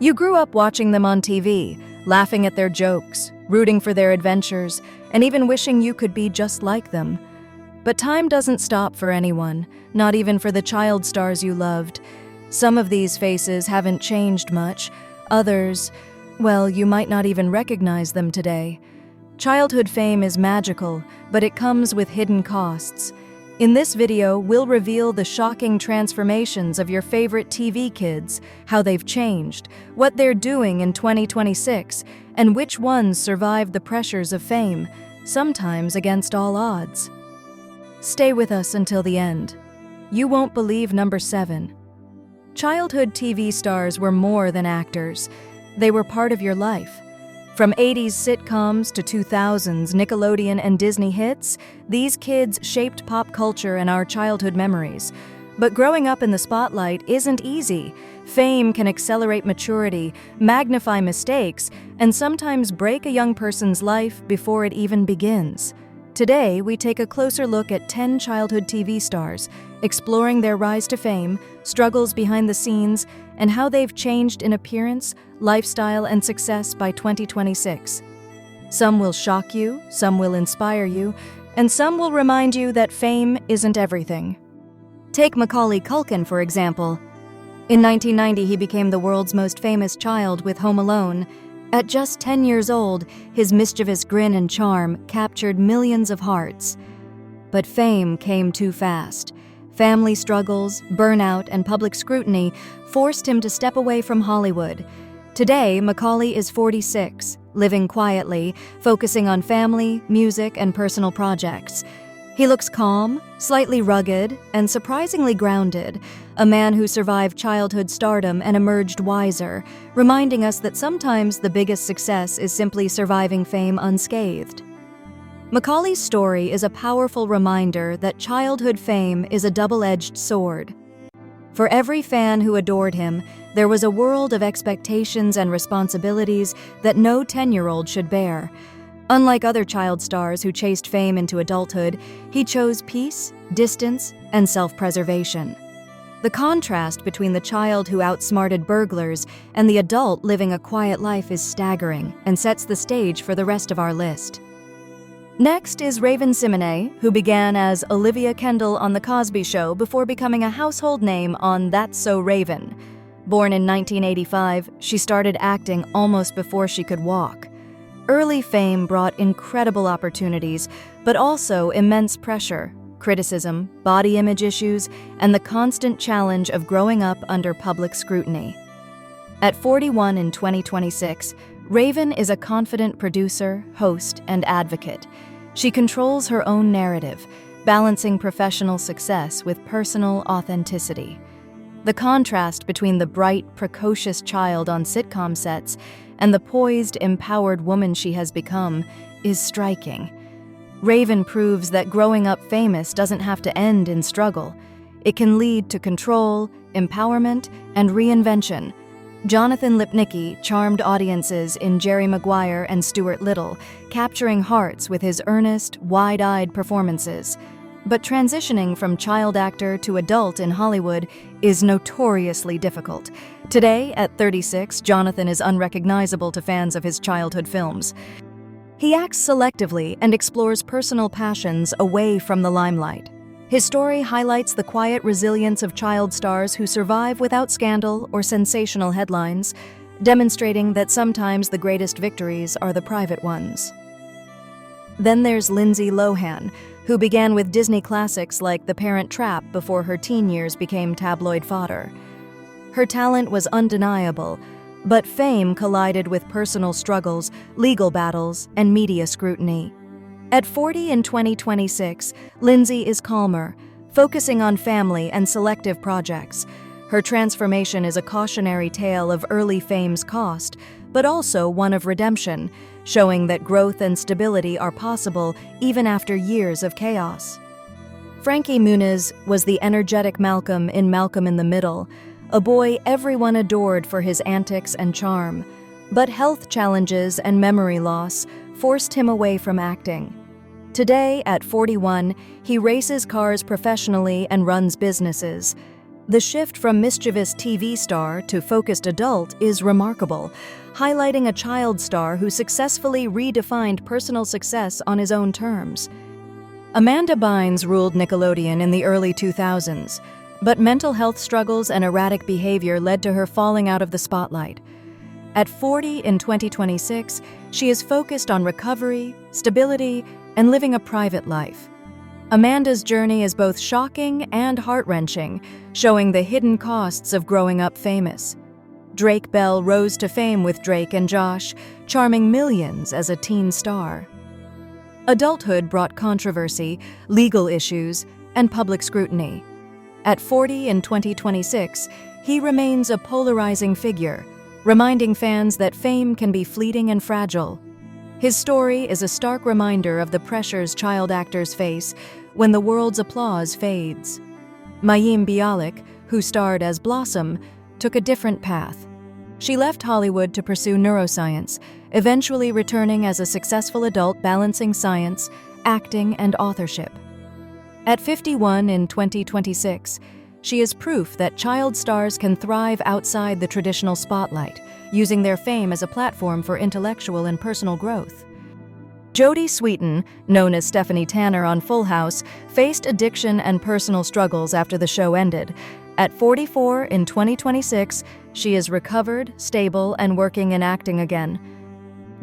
You grew up watching them on TV, laughing at their jokes, rooting for their adventures, and even wishing you could be just like them. But time doesn't stop for anyone, not even for the child stars you loved. Some of these faces haven't changed much. Others, well, you might not even recognize them today. Childhood fame is magical, but it comes with hidden costs. In this video, we'll reveal the shocking transformations of your favorite TV kids, how they've changed, what they're doing in 2026, and which ones survived the pressures of fame, sometimes against all odds. Stay with us until the end. You won't believe number 7. Childhood TV stars were more than actors. They were part of your life. From 80s sitcoms to 2000s Nickelodeon and Disney hits, these kids shaped pop culture and our childhood memories. But growing up in the spotlight isn't easy. Fame can accelerate maturity, magnify mistakes, and sometimes break a young person's life before it even begins. Today, we take a closer look at 10 childhood TV stars, exploring their rise to fame, struggles behind the scenes, and how they've changed in appearance, lifestyle, and success by 2026. Some will shock you, some will inspire you, and some will remind you that fame isn't everything. Take Macaulay Culkin, for example. In 1990, he became the world's most famous child with Home Alone. At just 10 years old, his mischievous grin and charm captured millions of hearts. But fame came too fast. Family struggles, burnout, and public scrutiny forced him to step away from Hollywood. Today, Macaulay is 46, living quietly, focusing on family, music, and personal projects. He looks calm, slightly rugged, and surprisingly grounded, a man who survived childhood stardom and emerged wiser, reminding us that sometimes the biggest success is simply surviving fame unscathed. Macaulay's story is a powerful reminder that childhood fame is a double-edged sword. For every fan who adored him, there was a world of expectations and responsibilities that no 10-year-old should bear. Unlike other child stars who chased fame into adulthood, he chose peace, distance, and self-preservation. The contrast between the child who outsmarted burglars and the adult living a quiet life is staggering and sets the stage for the rest of our list. Next is Raven-Symoné, who began as Olivia Kendall on The Cosby Show before becoming a household name on That's So Raven. Born in 1985, she started acting almost before she could walk. Early fame brought incredible opportunities, but also immense pressure, criticism, body image issues, and the constant challenge of growing up under public scrutiny. At 41 in 2026, Raven is a confident producer, host, and advocate. She controls her own narrative, balancing professional success with personal authenticity. The contrast between the bright, precocious child on sitcom sets and the poised, empowered woman she has become is striking. Raven proves that growing up famous doesn't have to end in struggle. It can lead to control, empowerment, and reinvention. Jonathan Lipnicki charmed audiences in Jerry Maguire and Stuart Little, capturing hearts with his earnest, wide-eyed performances. But transitioning from child actor to adult in Hollywood is notoriously difficult. Today, at 36, Jonathan is unrecognizable to fans of his childhood films. He acts selectively and explores personal passions away from the limelight. His story highlights the quiet resilience of child stars who survive without scandal or sensational headlines, demonstrating that sometimes the greatest victories are the private ones. Then there's Lindsay Lohan, who began with Disney classics like The Parent Trap before her teen years became tabloid fodder. Her talent was undeniable, but fame collided with personal struggles, legal battles, and media scrutiny. At 40 in 2026, Lindsay is calmer, focusing on family and selective projects. Her transformation is a cautionary tale of early fame's cost, but also one of redemption, showing that growth and stability are possible even after years of chaos. Frankie Muniz was the energetic Malcolm in Malcolm in the Middle, a boy everyone adored for his antics and charm. But health challenges and memory loss forced him away from acting. Today, at 41, he races cars professionally and runs businesses. The shift from mischievous TV star to focused adult is remarkable, highlighting a child star who successfully redefined personal success on his own terms. Amanda Bynes ruled Nickelodeon in the early 2000s, but mental health struggles and erratic behavior led to her falling out of the spotlight. At 40 in 2026, she is focused on recovery, stability, and living a private life. Amanda's journey is both shocking and heart-wrenching, showing the hidden costs of growing up famous. Drake Bell rose to fame with Drake and Josh, charming millions as a teen star. Adulthood brought controversy, legal issues, and public scrutiny. At 40 in 2026, he remains a polarizing figure, reminding fans that fame can be fleeting and fragile. His story is a stark reminder of the pressures child actors face when the world's applause fades. Mayim Bialik, who starred as Blossom, took a different path. She left Hollywood to pursue neuroscience, eventually returning as a successful adult balancing science, acting, and authorship. At 51 in 2026, she is proof that child stars can thrive outside the traditional spotlight, using their fame as a platform for intellectual and personal growth. Jodie Sweetin, known as Stephanie Tanner on Full House, faced addiction and personal struggles after the show ended. At 44 in 2026, she is recovered, stable, and working in acting again.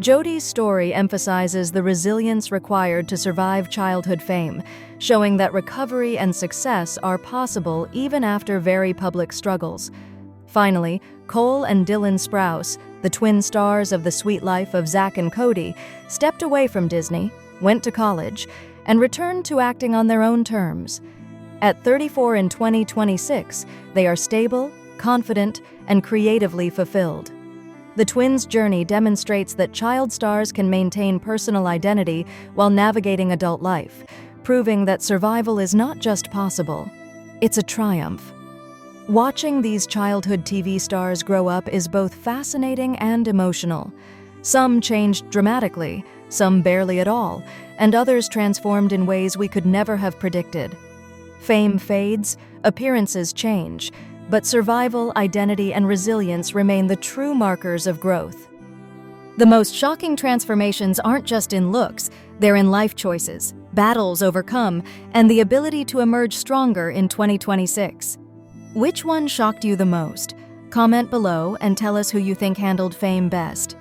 Jodie's story emphasizes the resilience required to survive childhood fame, showing that recovery and success are possible even after very public struggles. Finally, Cole and Dylan Sprouse, the twin stars of The Sweet Life of Zack and Cody, stepped away from Disney, went to college, and returned to acting on their own terms. At 34 in 2026, they are stable, confident, and creatively fulfilled. The twins' journey demonstrates that child stars can maintain personal identity while navigating adult life, proving that survival is not just possible, it's a triumph. Watching these childhood TV stars grow up is both fascinating and emotional. Some changed dramatically, some barely at all, and others transformed in ways we could never have predicted. Fame fades, appearances change, but survival, identity, and resilience remain the true markers of growth. The most shocking transformations aren't just in looks, they're in life choices, battles overcome, and the ability to emerge stronger in 2026. Which one shocked you the most? Comment below and tell us who you think handled fame best.